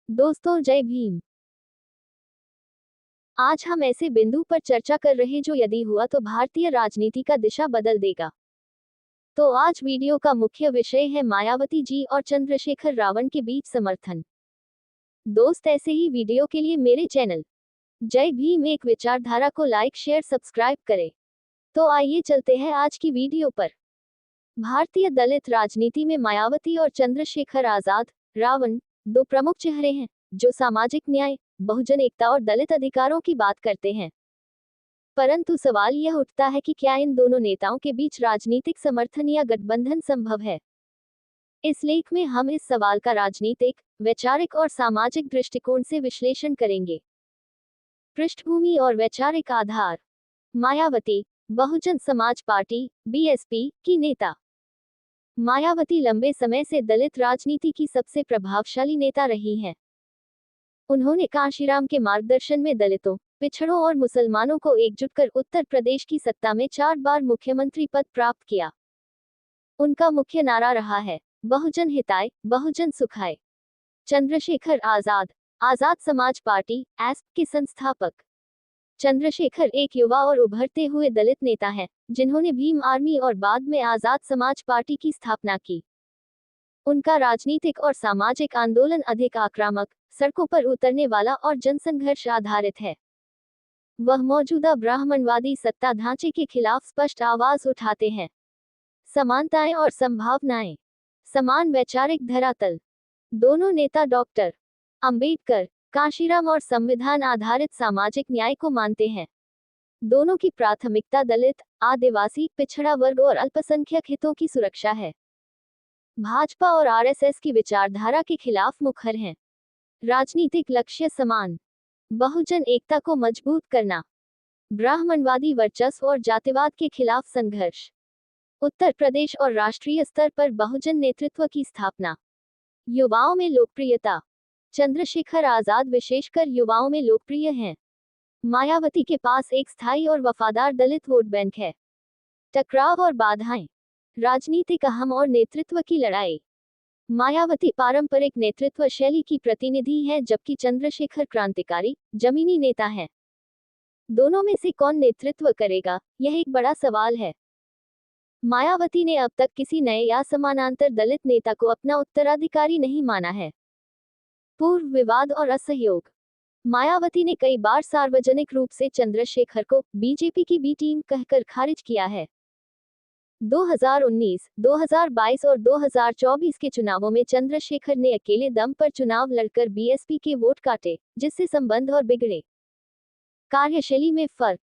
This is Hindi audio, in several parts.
दोस्तों जय भीम। आज हम ऐसे बिंदु पर चर्चा कर रहे जो यदि हुआ तो भारतीय राजनीति का दिशा बदल देगा। तो आज वीडियो का मुख्य विषय है मायावती जी और चंद्रशेखर रावण के बीच समर्थन। दोस्त ऐसे ही वीडियो के लिए मेरे चैनल जय भीम एक विचारधारा को लाइक शेयर सब्सक्राइब करें। तो आइए चलते हैं आज की वीडियो पर। भारतीय दलित राजनीति में मायावती और चंद्रशेखर आजाद रावण दो प्रमुख चेहरे हैं जो सामाजिक न्याय, बहुजन एकता और दलित अधिकारों की बात करते हैं। परंतु सवाल यह उठता है कि क्या इन दोनों नेताओं के बीच राजनीतिक समर्थन या गठबंधन संभव है। इस लेख में हम इस सवाल का राजनीतिक, वैचारिक और सामाजिक दृष्टिकोण से विश्लेषण करेंगे। पृष्ठभूमि और वैचारिक आधार। मायावती बहुजन समाज पार्टी बीएसपी की नेता। मायावती लंबे समय से दलित राजनीति की सबसे प्रभावशाली नेता रही हैं। उन्होंने कांशीराम के मार्गदर्शन में दलितों, पिछड़ों और मुसलमानों को एकजुट कर उत्तर प्रदेश की सत्ता में 4 बार मुख्यमंत्री पद प्राप्त किया। उनका मुख्य नारा रहा है बहुजन हिताय, बहुजन सुखाय। चंद्रशेखर आजाद आजाद समाज पार्टी एसपी के संस्थापक। चंद्रशेखर एक युवा और उभरते हुए दलित नेता हैं, जिन्होंने भीम आर्मी और बाद में आजाद समाज पार्टी की स्थापना की। उनका राजनीतिक और सामाजिक आंदोलन अधिक आक्रामक, सड़कों पर उतरने वाला और जनसंघर्ष आधारित है। वह मौजूदा ब्राह्मणवादी सत्ता ढांचे के खिलाफ स्पष्ट आवाज उठाते हैं। समानताएं और संभावनाएं। समान वैचारिक धरातल। दोनों नेता डॉक्टर अंबेडकर, कांशीराम और संविधान आधारित सामाजिक न्याय को मानते हैं। दोनों की प्राथमिकता दलित, आदिवासी, पिछड़ा वर्ग और अल्पसंख्यक हितों की सुरक्षा है। भाजपा और आरएसएस की विचारधारा के खिलाफ मुखर हैं। राजनीतिक लक्ष्य समान, बहुजन एकता को मजबूत करना, ब्राह्मणवादी वर्चस्व और जातिवाद के खिलाफ संघर्ष, उत्तर प्रदेश और राष्ट्रीय स्तर पर बहुजन नेतृत्व की स्थापना। युवाओं में लोकप्रियता। चंद्रशेखर आजाद विशेषकर युवाओं में लोकप्रिय हैं। मायावती के पास एक स्थायी और वफादार दलित वोट बैंक है। टकराव और बाधाएं। राजनीतिक अहम और नेतृत्व की लड़ाई। मायावती पारंपरिक नेतृत्व शैली की प्रतिनिधि है, जबकि चंद्रशेखर क्रांतिकारी, जमीनी नेता हैं। दोनों में से कौन नेतृत्व करेगा, यह एक बड़ा सवाल है। मायावती ने अब तक किसी नए या समानांतर दलित नेता को अपना उत्तराधिकारी नहीं माना है। पूर्व विवाद और असहयोग। मायावती ने कई बार सार्वजनिक रूप से चंद्रशेखर को बीजेपी की बी टीम कहकर खारिज किया है। 2019, 2022 और 2024 के चुनावों में चंद्रशेखर ने अकेले दम पर चुनाव लड़कर बीएसपी के वोट काटे, जिससे संबंध और बिगड़े। कार्यशैली में फर्क।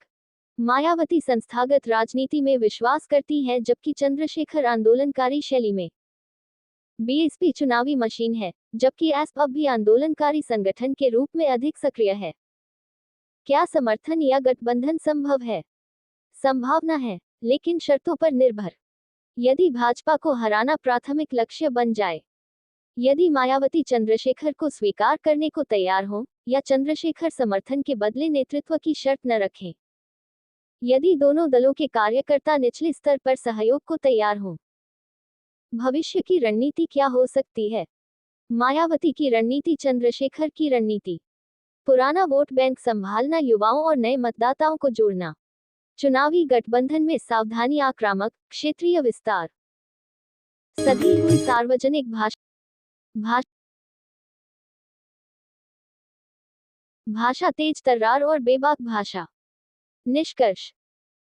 मायावती संस्थागत राजनीति में विश्वास करती है, जबकि चंद्रशेखर आंदोलनकारी शैली में। बीएसपी चुनावी मशीन है, जबकि एसपी अब भी आंदोलनकारी संगठन के रूप में अधिक सक्रिय है। क्या समर्थन या गठबंधन संभव है? संभावना है, लेकिन शर्तों पर निर्भर। यदि भाजपा को हराना प्राथमिक लक्ष्य बन जाए, यदि मायावती चंद्रशेखर को स्वीकार करने को तैयार हो, या चंद्रशेखर समर्थन के बदले नेतृत्व की शर्त न रखें, यदि दोनों दलों के कार्यकर्ता निचले स्तर पर सहयोग को तैयार हों। भविष्य की रणनीति क्या हो सकती है? मायावती की रणनीति, चंद्रशेखर की रणनीति। पुराना वोट बैंक संभालना, युवाओं और नए मतदाताओं को जोड़ना। चुनावी गठबंधन में सावधानी, आक्रामक, क्षेत्रीय विस्तार। सधी हुई सार्वजनिक भाषा तेज तर्रार और बेबाक भाषा। निष्कर्ष।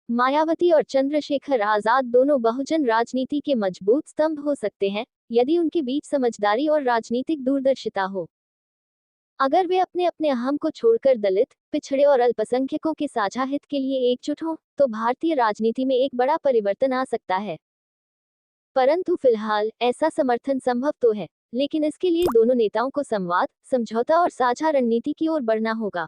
मायावती और चंद्रशेखर आजाद दोनों बहुजन राजनीति के मजबूत स्तंभ हो सकते हैं, यदि उनके बीच समझदारी और राजनीतिक दूरदर्शिता हो। अगर वे अपने अपने अहम को छोड़कर दलित, पिछड़े और अल्पसंख्यकों के साझा हित के लिए एकजुट हों, तो भारतीय राजनीति में एक बड़ा परिवर्तन आ सकता है। परंतु फिलहाल ऐसा समर्थन संभव तो है, लेकिन इसके लिए दोनों नेताओं को संवाद, समझौता और साझा रणनीति की ओर बढ़ना होगा।